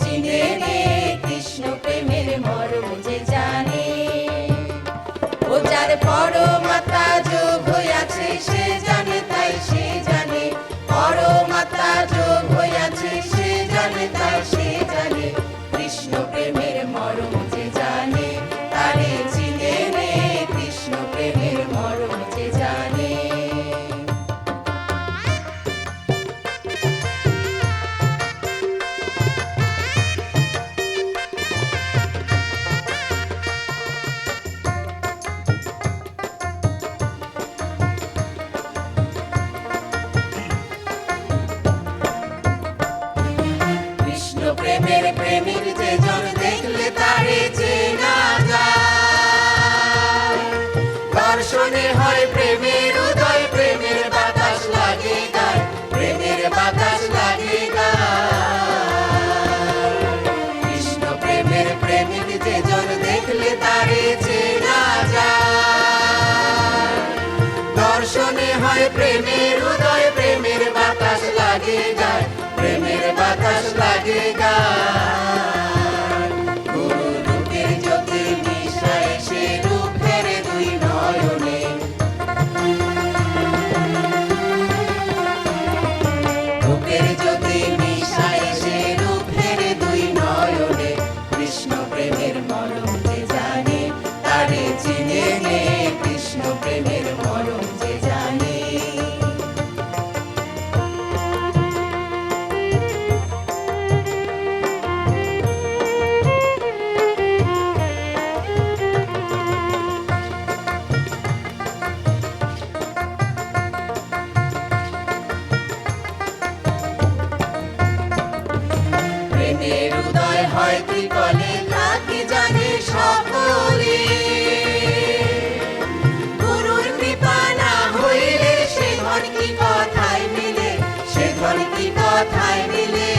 চিনে নে কৃষ্ণ প্রেমের মর্ম যে জানে। ও যার পরমাত্মা যোগ হইয়াছে সে জানে, তাই সে জানে। পরমাত্মা যোগ হইয়াছে সে জানে, তাই সে জানে। কৃষ্ণ প্রেমের মর্ম যে জানে, তারে চিনে নে কৃষ্ণ প্রেমের মর্ম যে জানে। কৃষ্ণ প্রেমের প্রেমিক যে জন দেখলে তারে চেনা যায়। দর্শনে হয় প্রেমের উদয়, প্রেমের বাতাস লাগে গায়, প্রেমের বাতাস লাগে গায়। কৃষ্ণ প্রেমের প্রেমিক যে জন দেখলে তারে চেনা যায়। দর্শনে হয় প্রেমের উদয়, প্রেমের বাতাস লাগে গায়, প্রেমের বাতাস লাগে গায়। গুরু রূপের জ্যোতি মিশায় সে রূপ ফেরে দুই নয়নে। রূপের জ্যোতি মিশায় সে রূপ ফেরে দুই নয়নে। কৃষ্ণ প্রেমের মর্ম যে জানে, তারে চিনে নে কৃষ্ণ প্রেমের মর্ম যে জানে। প্রেমের উদয় হয় ত্রিকলে, তাকে জানে সকলে। গুরুর কৃপা না হইলে সে ধন কি কথায় মিলে, সে ধন কি কথায় মিলে।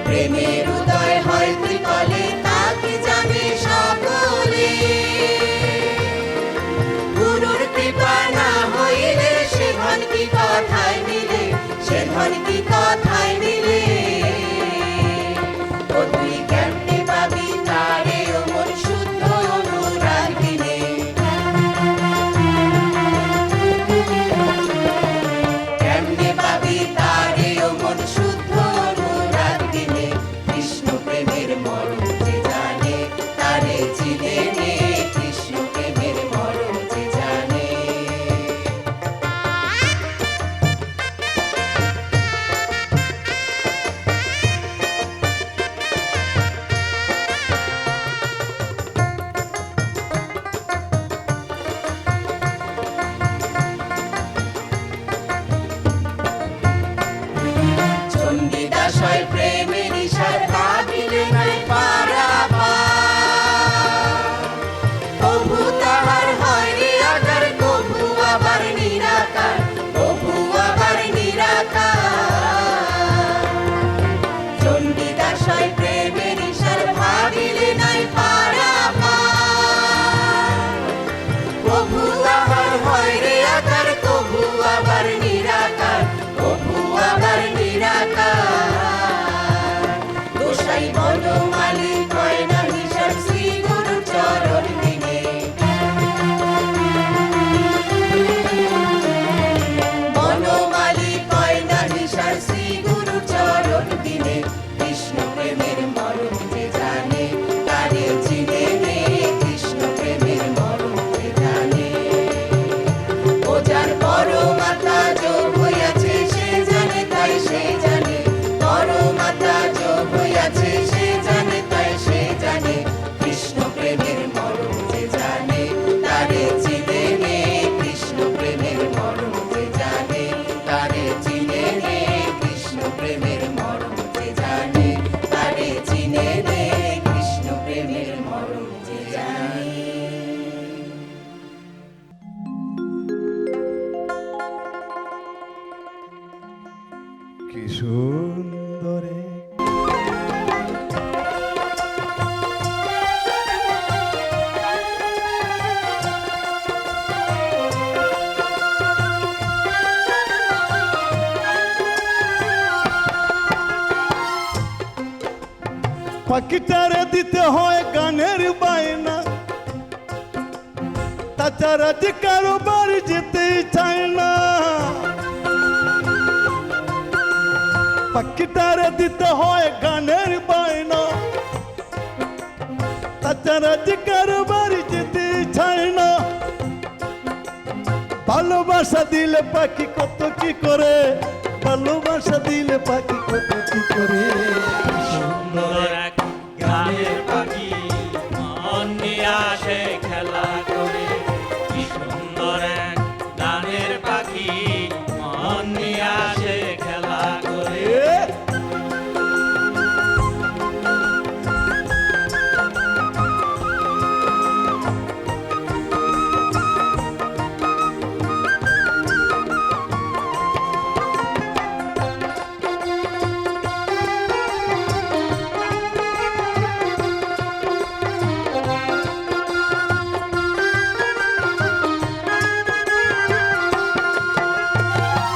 প্রেমের উদয় হয় ত্রিকলে, তাকে জানে সকলে। গুরুর কৃপা না হইলে সে ধন কি কথায় মিলে, সে ধন কি কথায় মিলে। ও তুই কেমনে পাবি তারে ও মন শুদ্ধ অনুরাগ দিলে। কেমনে পাবি তারে ও মন শুদ্ধ অনুরাগ দিলে। কৃষ্ণ প্রেমের মর্ম যে জানে, তারে চিনে নে কৃষ্ণ প্রেমের মর্ম যে জানে। চণ্ডীদাস হয় প্রেমের ইশার, ভাবিলে নাই পারাপার। প্রভু তাহার হয় রে আকার, প্রভু আবার নিরাকার, প্রভু আবার নিরাকার। চণ্ডীদাস হয় প্রেমের ইশার, ভাবিলে নাই পারাপার। প্রভু তাহার হয় রে আকার, প্রভু আবার নিরাকার, প্রভু আবার নিরাকার। গোসাই বনমালী কয় না হিসাব শ্রী গুরু চরণ দিনে। বনমালী কয় না হিসাব শ্রী গুরু চরণ দিনে। কৃষ্ণ প্রেমের মর্ম যে জানে, তারে চিনে নে কৃষ্ণ প্রেমের মর্ম যে জানে। ও যার পরমাত্মা যোগ হইয়াছে সে জানে, তাই সে জানে। পরমাত্মা যোগ হইয়াছে সে জানে, তাই সে জানে। কৃষ্ণ প্রেমের মর্ম যে জানে, তারে চিনে নে কৃষ্ণ প্রেমের মর্ম যে জানে। তারে চিনে নে কৃষ্ণ প্রেমের মর্ম যে জানে, তারে চিনে নে কৃষ্ণ প্রেমের মর্ম যে জানে। কি সুন্দরে পাখিটারে দিতে হয় গানের বায়না, তাছাড়া যে কারো বাড়ি যেতেই চায় না। পাখিটারে দিতে হয় গানের বায়না, তাছাড়া যে কারো বাড়ি যেতেই চায় না। ভালোবাসা দিলে পাখি কত কি করে, ভালোবাসা দিলে পাখি কত কি করে। সুন্দর এক গানের পাখি মন নিয়ে আসে খেলা করে। কি সুন্দর এক গানের পাখি মন নিয়ে আসে খেলা করে।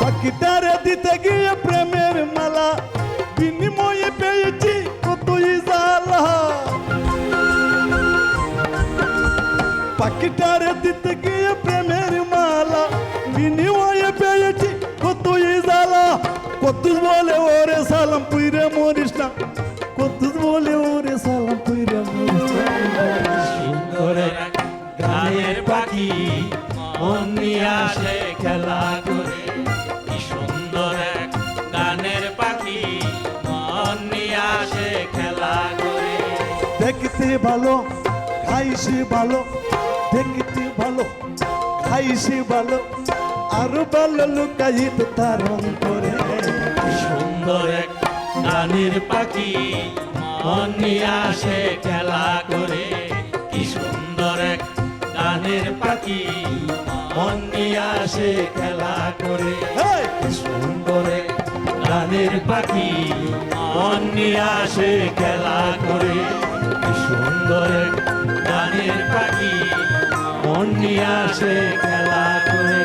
পাখিটারে দিতে গিয়ে প্রেমের মালা, বিনিময়ে পেয়েছি কতই জ্বালা। পাখিটারে দিতে গিয়ে প্রেমের মালা, বিনিময়ে পেয়েছি কতই জ্বালা। কত বলে ওরে সালাম পুইরে মরিস না, কত বলে ওরে সালাম পুইরে মরিস না। সুন্দর এক গানের পাখি মন নিয়ে আসে খেলা করে। কি সুন্দর এক গানের পাখি মন নিয়ে আসে খেলা করে। দেখতে ভালো খাইছে ভালো, দেখতে ভালো খাইছে ভালো, আরো ভালো লুকাইত তার অন্তরে। সুন্দর এক গানের পাখি মন নিয়ে আসে খেলা করে। কি সুন্দর এক গানের পাখি মন নিয়ে আসে খেলা করে। হেই! কি সুন্দর এক গানের পাখি মন নিয়ে আসে খেলা করে। কি সুন্দর এক গানের পাখি মন নিয়ে আসে খেলা করে।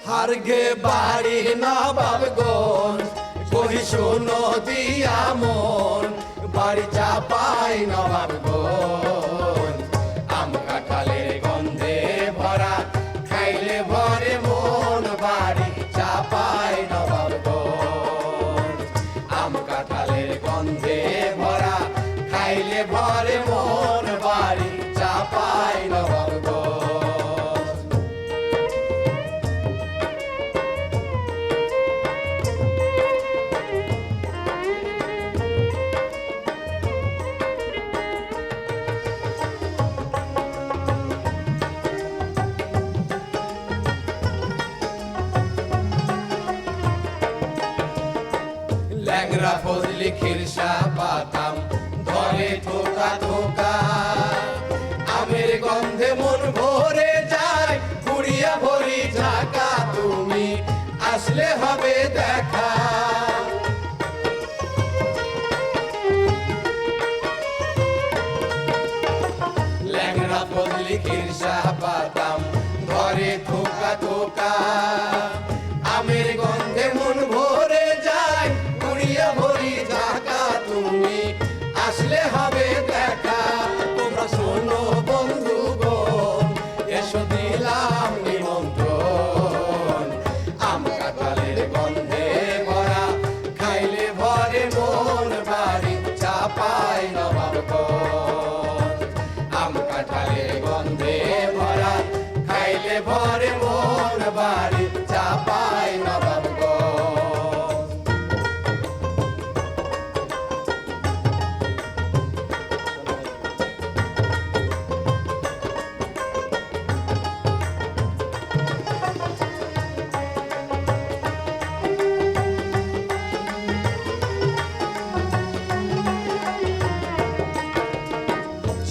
হারগে বাড়ি নবাবগঞ্জ, কহি শোনো দিয়া মন, বাড়ি চাপাই নবাবগঞ্জ। আম কাঁঠালের গন্ধে ভরা, খাইলে ভরে মন, বাড়ি চাপাই নবাবগঞ্জ। আম কাঁঠালের গন্ধে ভরা, খাইলে ভরে মন, বাড়ি চাপাই নবাবগঞ্জ। ল্যাংরা ফজলি খিরসা পাতাম ধরে থোকা থোকা, আমের গন্ধে মন ভরে যায়, কুড়িয়া ভরি ঝাঁকা, তুমি আসলে হবে দেখা। ল্যাংরা ফজলি খিরসা পাতাম ধরে থোকা থোকা, আমের গন্ধে মন ভরে যায়, কুড়িয়া ভরি ঝাঁকা, তুমি আসলে হবে দেখা। তোমরা শোনো বন্ধুগণ, এসো দিলাম নিমন্ত্রণ। আম কাঁঠালের গন্ধে ভরা, খাইলে ভরে মন, বাড়ি চাপাই নবাবগঞ্জ। আম কাঁঠালের গন্ধে ভরা, খাইলে ভরে মন, বাড়ি চাপাই নবাবগঞ্জ।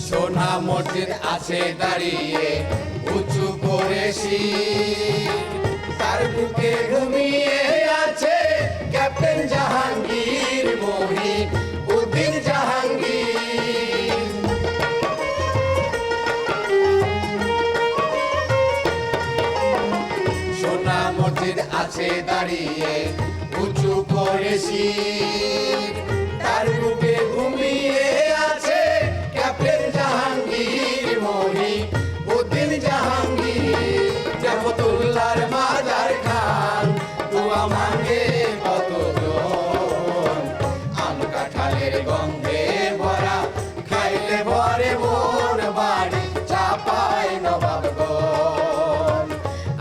সোনা মসজিদ আছে দাঁড়িয়ে উঁচু করে শির, তার বুকে ঘুমিয়ে আছে ক্যাপ্টেন জাহাঙ্গীর, মহিউদ্দিন জাহাঙ্গীর। আছে দাঁড়িয়ে উঁচু করে শির, তার রূপে ঘুমিয়ে আছে ক্যাপ্টেন জাহাঙ্গীর, মহিউদ্দিন জাহাঙ্গীর। জাফতুল্লাহর মাজার খান দোয়া মাঙ্গে কতজন, আম কাঁঠালের গন্ধে ভরা খাইলে ভরে মন বাড়ি চাপাই নবাবগঞ্জ।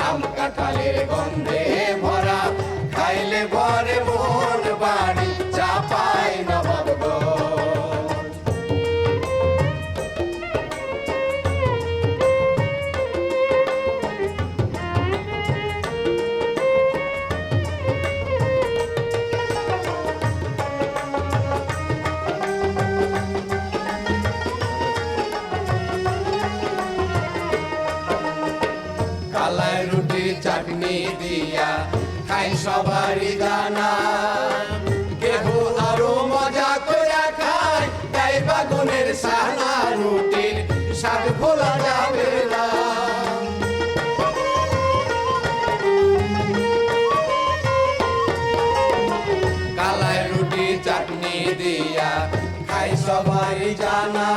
আম কাঁঠালের গন্ধে ভরা খাইলে ভরে মন বাড়ি চাপাই নবাবগঞ্জ। কালাই রুটি চাটনি দিয়া খাই সবারই জানা, কেহ আরো মজা করে খায় গাই বাগুনের সানা, রুটির স্বাদ ভোলা যাবে না। কালাই রুটি চাটনি দিয়া খাই সবারই জানা,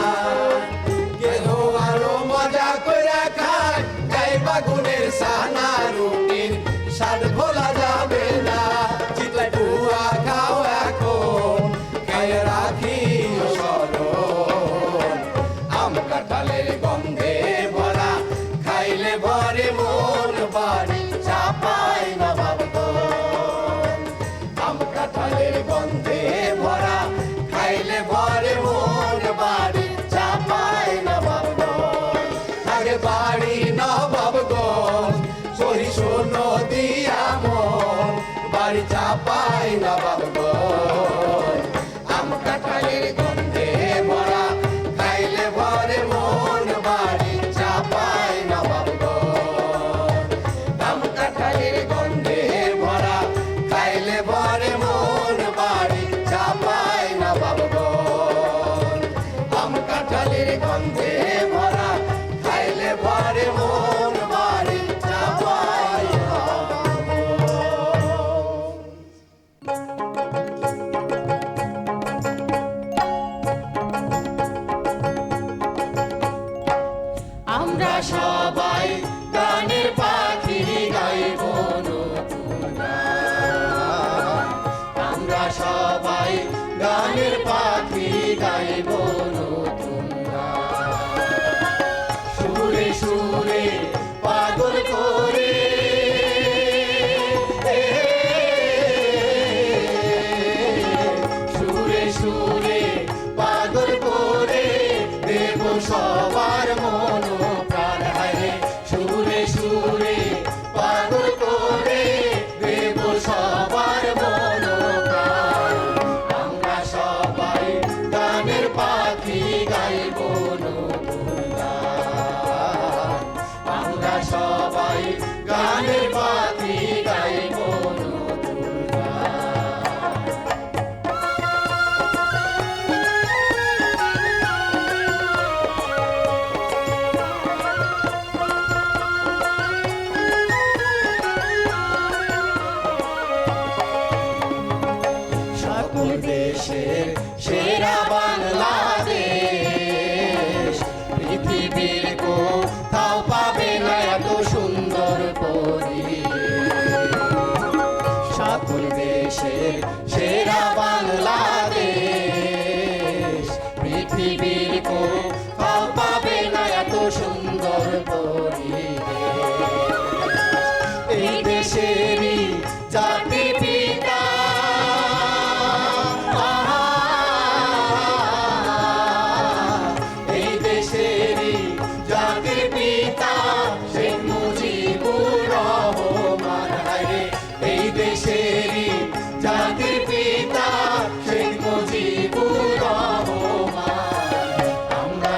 কেহ আরো মজা করে খায় গাই বাগুনের সানা, রুটির স্বাদ ভোলা যাবে না। চিতলাই পুয়া খাও এখন খাইয়ে রাখি স্মরণ, আম কাঁঠালের গন্ধে ভরা খাইলে ভরে মন বাড়ি চাপাই নবাবগঞ্জ। আম কাঁঠালের গন্ধে ভরা খাইলে ভরে মন বাড়ি চাপাই নবাবগঞ্জ। আগে বাড়ি নবাবগঞ্জ সরিষ নদিয়া মন বাড়ি চাপাই নবাবগঞ্জ। আম কাঁঠালের গন্ধে ভরা খাইলে ভরে মন বাড়ি চাপাই নবাবগঞ্জ। আম কাঁঠালের গন্ধে ভরা খাইলে ভরে মন বাড়ি চাপাই নবাবগঞ্জ। আম কাঁঠালের গন্ধে ভরা খাইলে ভরে মন বাড়ি চাপাই নবাবগঞ্জ। আমরা সবাই গানের পাখি গাইব নতুন গান। আমরা সবাই গানের পাখি গাইব নতুন গান। সুরে সুরে পাগল করে সুরে সুরে পাগল করে দেব সবার মন প্রাণ। হায় সুরে সুরে পাগল করে দেব সবার মন প্রাণ। আমরা সবাই গানের পাখি গাইব নতুন গান। আমরা সবাই গানের পাখি গাইব নতুন গান। সকল দেশের সেরা বাংলাদেশ, পৃথিবীর কোথাও পাবে না এত সুন্দর পরিবেশ। সকল দেশের সেরা বাংলাদেশ, পৃথিবীর কোথাও পাবে না এত সুন্দর পরিবেশ। এই দেশেরই জাতি পিতা এই দেশেরই জাতির পিতা শেখ মুজিবুর রহমান। হায়রে এই দেশেরই জাতির পিতা শেখ মুজিবুর রহমান। আমরা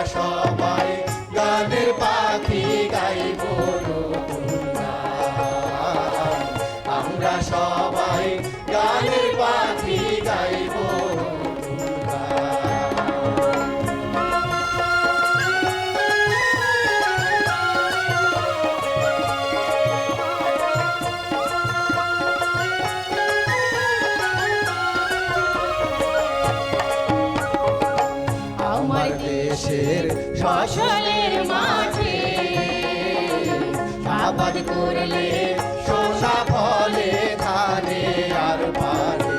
দেশের ফসলের মাঠে আবাদ করলে সোনা ফলে ধানে আর পারে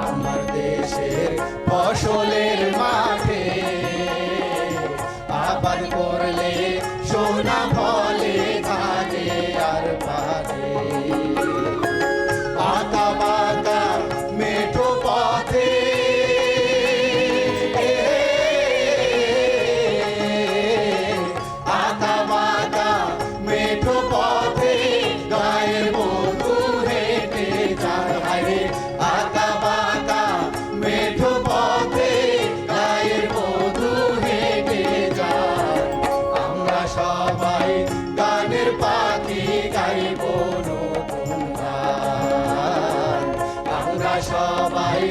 আমার দেশের ফসলের মাঠে আবাদ করলে সোনা ফলে ধানে আর পারে আঁকা বাঁকা মেঠো পথে আঁকা বাঁকা মেঠো পথে গায়ের বধূ হেঁটে যায় হায়রে আঁকা বাঁকা মেঠো পথে গায়ের বধূ হেঁটে যায় আমরা সবাই গানের পাখি গাইব নতুন গান আমরা সবাই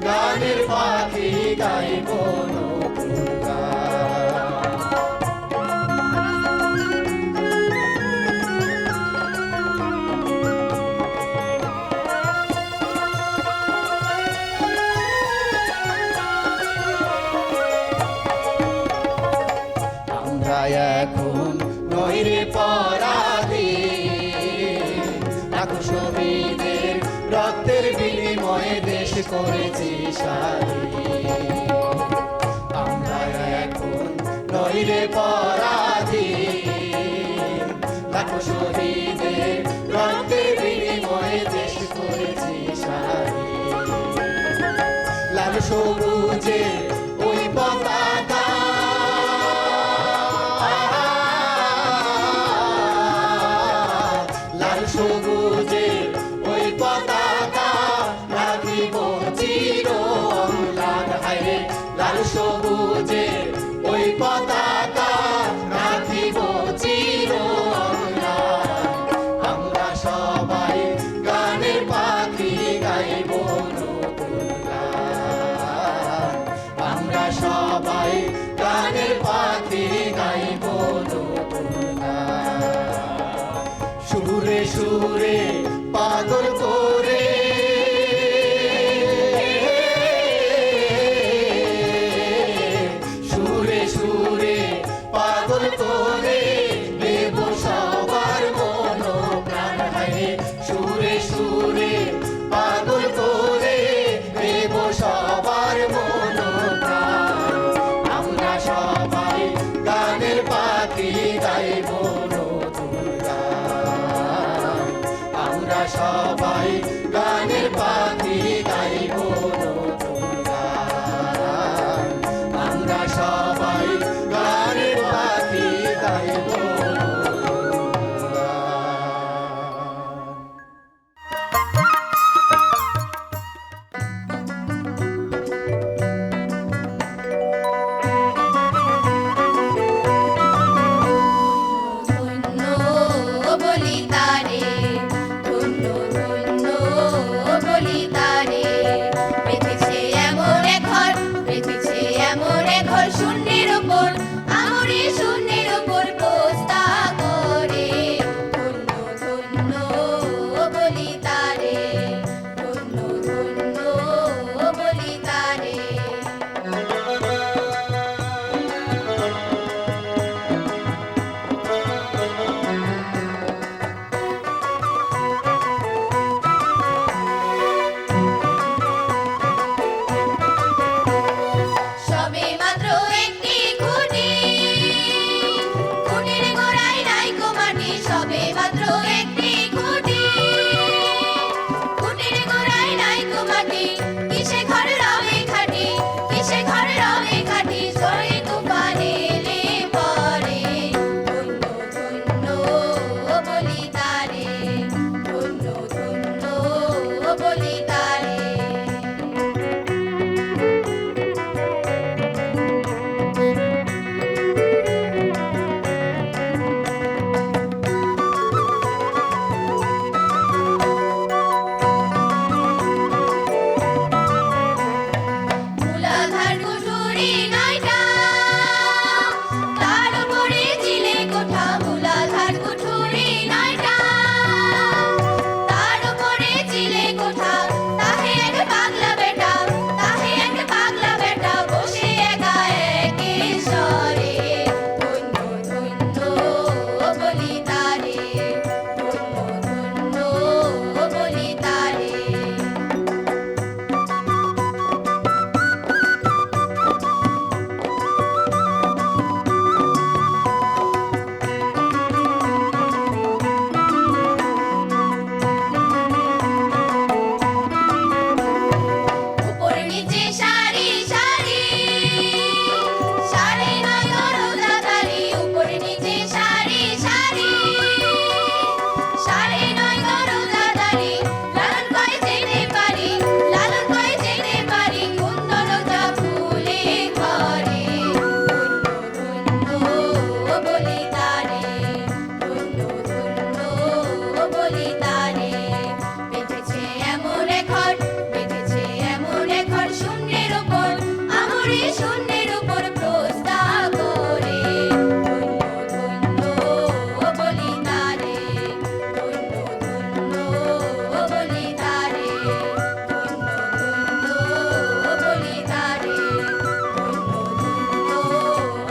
গানের পাখি গাইব নতুন গান আমরা এখন নইরে পরাধী লাখো শহীদের রক্তের বিনিময়ে দেশ করেছি স্বাধীন আমরা এখন নইরে পরাধী লাখো শহীদের রক্তের বিনিময়ে দেশ করেছি স্বাধীন লাল সবুজে ওই পতাকা লাল সবুজে ওই পতাকা রাখিব চির অম্লান হায়রে লাল সবুজে ওই পতাকা রাখিব চির অম্লান আমরা সবাই গানের পাখি গাইব নতুন গান আমরা সবাই